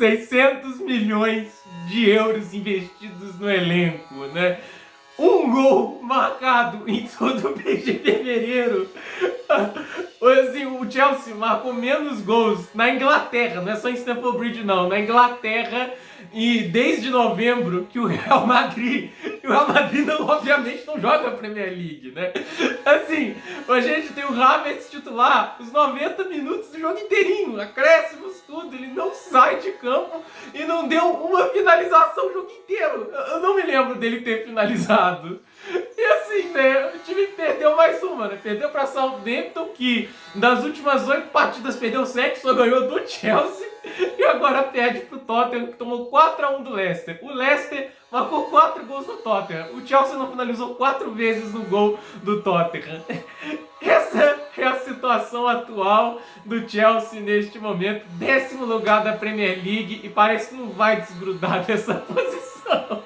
600 milhões de euros investidos no elenco, né? Um gol marcado em todo o mês de fevereiro. Assim, o Chelsea marcou menos gols na Inglaterra, não é só em Stamford Bridge não, na Inglaterra, e desde novembro que o Real Madrid não, obviamente não joga a Premier League, né? Assim, a gente tem o Havertz titular os 90 minutos do jogo inteirinho, acréscimos, tudo, ele não sai de campo e não deu uma finalização o jogo inteiro. Eu não me lembro dele ter finalizado. E assim, né, o time perdeu mais uma, né? Perdeu para Southampton, que das últimas 8 partidas perdeu 7, só ganhou do Chelsea. E agora perde pro Tottenham, que tomou 4-1 do Leicester. O Leicester marcou 4 gols no Tottenham. O Chelsea não finalizou 4 vezes no gol do Tottenham. Essa é a situação atual do Chelsea neste momento. 10º lugar da Premier League e parece que não vai desgrudar dessa posição.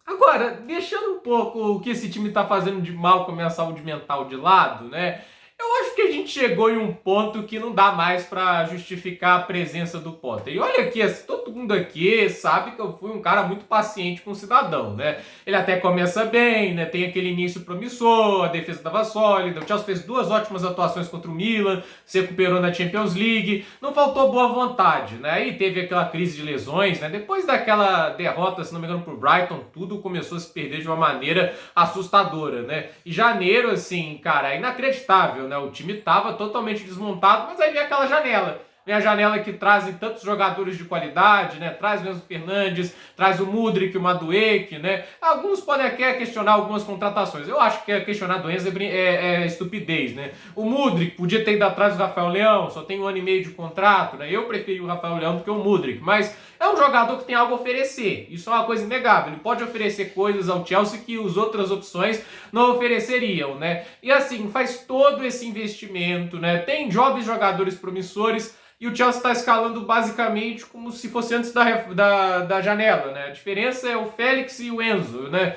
Agora, deixando um pouco o que esse time está fazendo de mal com a minha saúde mental de lado, né? Eu acho que a gente chegou em um ponto que não dá mais para justificar a presença do Potter. E olha aqui, todo mundo aqui sabe que eu fui um cara muito paciente com o cidadão, né? Ele até começa bem, né? Tem aquele início promissor, a defesa estava sólida, o Chelsea fez 2 ótimas atuações contra o Milan, se recuperou na Champions League, não faltou boa vontade, né? Aí teve aquela crise de lesões, né? Depois daquela derrota, se não me engano, pro Brighton, tudo começou a se perder de uma maneira assustadora, né? E janeiro, assim, cara, é inacreditável, né? O time estava totalmente desmontado, mas aí vem aquela janela. Vem a janela que trazem tantos jogadores de qualidade, né? Traz o Enzo Fernandes, traz o Mudryk, o Madueke, né? Alguns podem até questionar algumas contratações. Eu acho que questionar do Enzo é estupidez, né? O Mudryk podia ter ido atrás do Rafael Leão, só tem 1 ano e meio de contrato, né? Eu preferi o Rafael Leão do que o Mudryk, mas é um jogador que tem algo a oferecer. Isso é uma coisa inegável. Ele pode oferecer coisas ao Chelsea que as outras opções não ofereceriam, né? E assim, faz todo esse investimento, né? Tem jovens jogadores promissores e o Chelsea está escalando basicamente como se fosse antes da janela, né? A diferença é o Félix e o Enzo, né?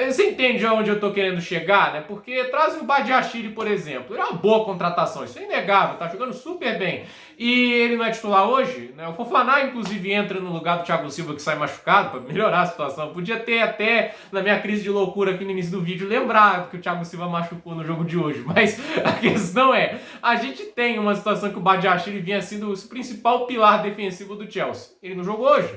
Você entende aonde eu tô querendo chegar, né? Porque traz o Badiashile, por exemplo. Ele é uma boa contratação, isso é inegável, tá jogando super bem. E ele não é titular hoje, né? O Fofana, inclusive, entra no lugar do Thiago Silva, que sai machucado, para melhorar a situação. Podia ter até, na minha crise de loucura aqui no início do vídeo, lembrado que o Thiago Silva machucou no jogo de hoje. Mas a questão é, a gente tem uma situação que o Badiashile vinha sendo o principal pilar defensivo do Chelsea. Ele não jogou hoje.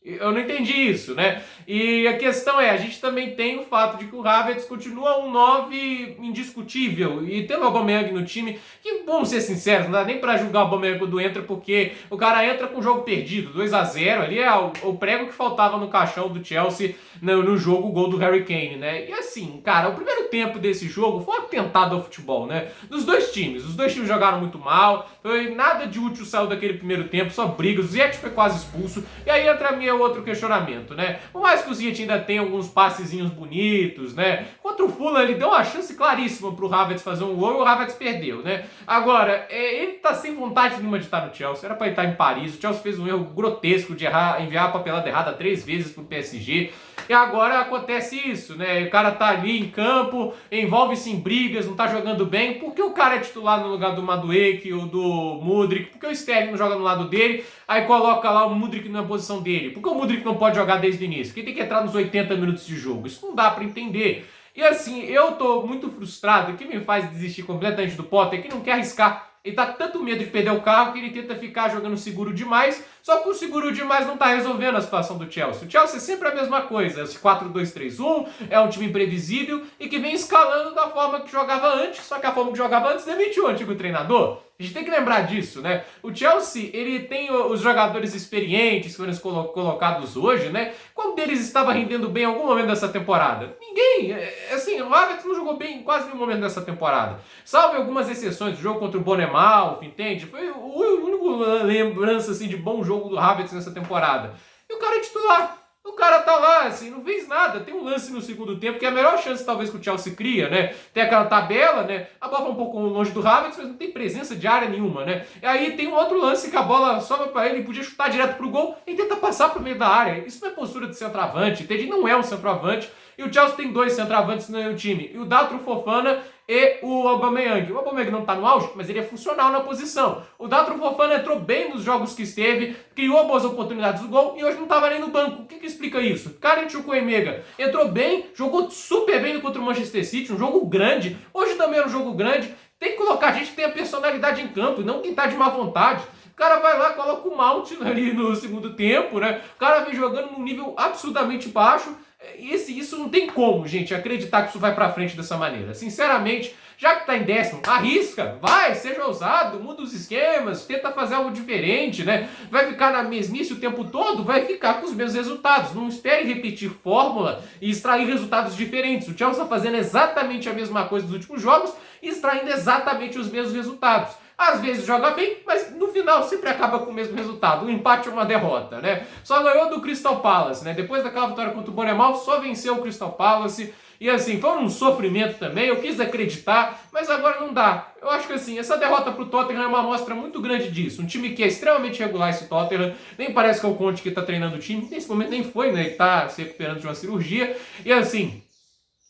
Eu não entendi isso, né? E a questão é, a gente também tem o fato de que o Havertz continua um 9 indiscutível e tendo o Aubameyang no time, que vamos ser sinceros, não dá nem pra julgar o Aubameyang quando entra, porque o cara entra com o jogo perdido, 2-0, ali é o prego que faltava no caixão do Chelsea no jogo, o gol do Harry Kane, né? E assim, cara, o primeiro tempo desse jogo foi um atentado ao futebol, né? Dos dois times, os dois times jogaram muito mal, foi nada de útil saiu daquele primeiro tempo, só brigas, o Ziyech foi quase expulso, e aí entra a minha outro questionamento, né? Por mais que o Ziyech ainda tenha alguns passezinhos bonitos, né? Contra o Fulham ele deu uma chance claríssima pro Havertz fazer um gol e o Havertz perdeu, né? Agora, ele tá sem vontade nenhuma de estar no Chelsea, era pra ele estar em Paris, o Chelsea fez um erro grotesco de enviar a papelada errada 3 vezes pro PSG, e agora acontece isso, né? O cara tá ali em campo, envolve-se em brigas, não tá jogando bem, por que o cara é titular no lugar do Madueke ou do Mudryk? Por que o Sterling não joga no lado dele, aí coloca lá o Mudryk na posição dele? Por que o Mudryk não pode jogar desde o início? Quem tem que entrar nos 80 minutos de jogo? Isso não dá pra entender. E assim, eu tô muito frustrado, o que me faz desistir completamente do Potter é que não quer arriscar. Ele tá com tanto medo de perder o carro que ele tenta ficar jogando seguro demais, só que o seguro demais não tá resolvendo a situação do Chelsea. O Chelsea é sempre a mesma coisa, esse 4-2-3-1, é um time imprevisível e que vem escalando da forma que jogava antes, só que a forma que jogava antes demitiu o antigo treinador. A gente tem que lembrar disso, né? O Chelsea, ele tem os jogadores experientes que foram colocados hoje, né? Qual deles estava rendendo bem em algum momento dessa temporada? Ninguém. Assim, o Havertz não jogou bem em quase nenhum momento dessa temporada. Salve algumas exceções, o jogo contra o Bournemouth, entende? Foi o único lembrança, assim, de bom jogo do Havertz nessa temporada. E o cara é titular. O cara tá lá, assim, não fez nada. Tem um lance no segundo tempo, que é a melhor chance, talvez, que o Chelsea cria, né? Tem aquela tabela, né? A bola vai um pouco longe do Havertz, mas não tem presença de área nenhuma, né? E aí tem um outro lance que a bola sobra pra ele, podia chutar direto pro gol e tenta passar pro meio da área. Isso não é postura de centroavante, entende? Não é um centroavante. E o Chelsea tem 2 centroavantes no time. E o Datro Fofana e o Aubameyang. O Aubameyang não tá no auge, mas ele é funcional na posição. O Datro Fofana entrou bem nos jogos que esteve, criou boas oportunidades do gol e hoje não tava nem no banco. O que explica isso? Karen Chukwuemeka entrou bem, jogou super bem contra o Manchester City, um jogo grande. Hoje também era um jogo grande. Tem que colocar gente que tem a personalidade em campo e não quem tá de má vontade. O cara vai lá, coloca o Mount ali no segundo tempo, né? O cara vem jogando num nível absurdamente baixo. Isso não tem como, gente, acreditar que isso vai pra frente dessa maneira. Sinceramente, já que tá em décimo, arrisca, vai, seja ousado, muda os esquemas, tenta fazer algo diferente, né? Vai ficar na mesmice o tempo todo, vai ficar com os mesmos resultados. Não espere repetir fórmula e extrair resultados diferentes. O Chelsea está fazendo exatamente a mesma coisa dos últimos jogos e extraindo exatamente os mesmos resultados. Às vezes joga bem, mas no final sempre acaba com o mesmo resultado. Um empate ou uma derrota, né? Só ganhou do Crystal Palace, né? Depois daquela vitória contra o Bournemouth, só venceu o Crystal Palace. E assim, foi um sofrimento também, eu quis acreditar, mas agora não dá. Eu acho que assim, essa derrota pro Tottenham é uma amostra muito grande disso. Um time que é extremamente regular, esse Tottenham, nem parece que é o Conte que tá treinando o time, nesse momento nem foi, né? Ele tá se recuperando de uma cirurgia. E assim,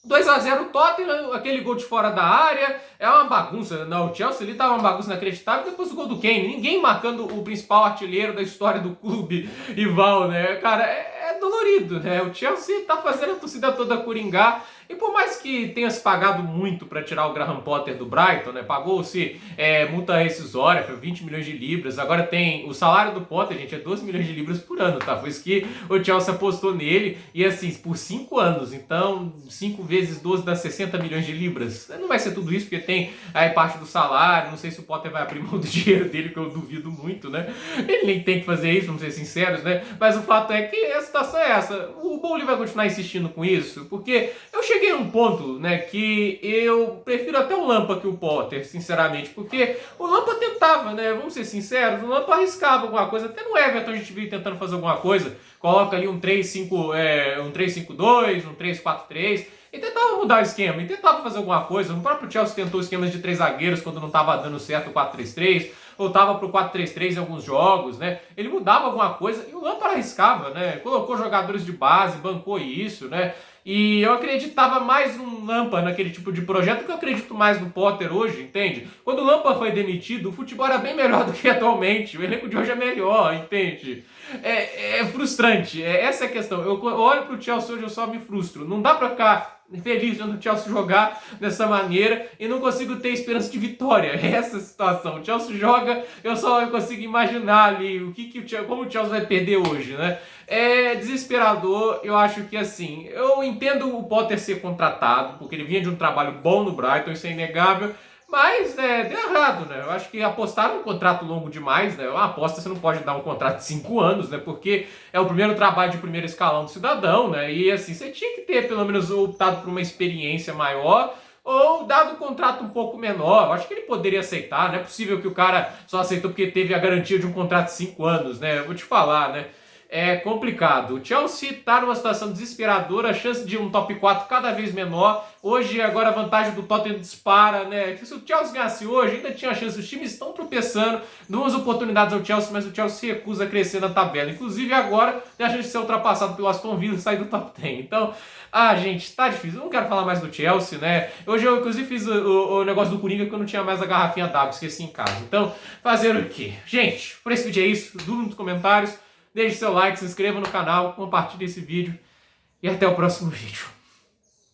2-0 Tottenham, aquele gol de fora da área, é uma bagunça. Não, o Chelsea ali tava uma bagunça inacreditável depois do gol do Kane. Ninguém marcando o principal artilheiro da história do clube rival, né? Cara, é dolorido, né? O Chelsea tá fazendo a torcida toda coringar. E por mais que tenha se pagado muito para tirar o Graham Potter do Brighton, né? Pagou-se multa rescisória, foi 20 milhões de libras. Agora tem o salário do Potter, gente, é 12 milhões de libras por ano, tá? Foi isso que o Chelsea apostou nele. E assim, por 5 anos. Então, 5 vezes 12 dá 60 milhões de libras. Não vai ser tudo isso, porque tem aí parte do salário. Não sei se o Potter vai abrir mão do dinheiro dele, que eu duvido muito, né? Ele nem tem que fazer isso, vamos ser sinceros, né? Mas o fato é que a situação é essa. O Bowley vai continuar insistindo com isso, porque eu cheguei a um ponto, né, que eu prefiro até o Lampa que o Potter, sinceramente, porque o Lampa tentava, né, vamos ser sinceros, o Lampa arriscava alguma coisa, até no Everton a gente viu tentando fazer alguma coisa, coloca ali um 3-5-2, um 3-4-3, e tentava mudar o esquema, e tentava fazer alguma coisa. O próprio Chelsea tentou esquemas de 3 zagueiros quando não estava dando certo o 4-3-3, voltava pro 4-3-3 em alguns jogos, né? Ele mudava alguma coisa e o Lampard arriscava, né? Colocou jogadores de base, bancou isso, né? E eu acreditava mais no Lampard naquele tipo de projeto do que eu acredito mais no Potter hoje, entende? Quando o Lampard foi demitido, o futebol era bem melhor do que atualmente. O elenco de hoje é melhor, entende? É frustrante, essa é a questão. Eu olho pro Chelsea hoje, eu só me frustro. Não dá pra ficar feliz vendo o Chelsea jogar dessa maneira e não consigo ter esperança de vitória. É essa a situação. O Chelsea joga, eu só consigo imaginar ali como o Chelsea vai perder hoje, né? É desesperador. Eu acho que assim, eu entendo o Potter ser contratado, porque ele vinha de um trabalho bom no Brighton, isso é inegável. Mas, né, deu errado, né? Eu acho que apostaram um contrato longo demais, né? Uma aposta você não pode dar um contrato de 5 anos, né? Porque é o primeiro trabalho de primeiro escalão do cidadão, né? E assim, você tinha que ter pelo menos optado por uma experiência maior ou dado um contrato um pouco menor. Eu acho que ele poderia aceitar, não é possível que o cara só aceitou porque teve a garantia de um contrato de 5 anos, né? Eu vou te falar, né? É complicado. O Chelsea está numa situação desesperadora, a chance de um top 4 cada vez menor. Hoje, agora a vantagem do Tottenham dispara, né? Se o Chelsea ganhasse hoje, ainda tinha chance. Os times estão tropeçando, duas oportunidades ao Chelsea, mas o Chelsea se recusa a crescer na tabela. Inclusive, agora tem a chance de ser ultrapassado pelo Aston Villa e sair do top 10. Então, gente, tá difícil. Eu não quero falar mais do Chelsea, né? Hoje eu, inclusive, fiz o negócio do Coringa que eu não tinha mais a garrafinha d'água, esqueci em casa. Então, fazer o quê? Gente, por esse vídeo é isso. Dúvida nos comentários. Deixe seu like, se inscreva no canal, compartilhe esse vídeo e até o próximo vídeo.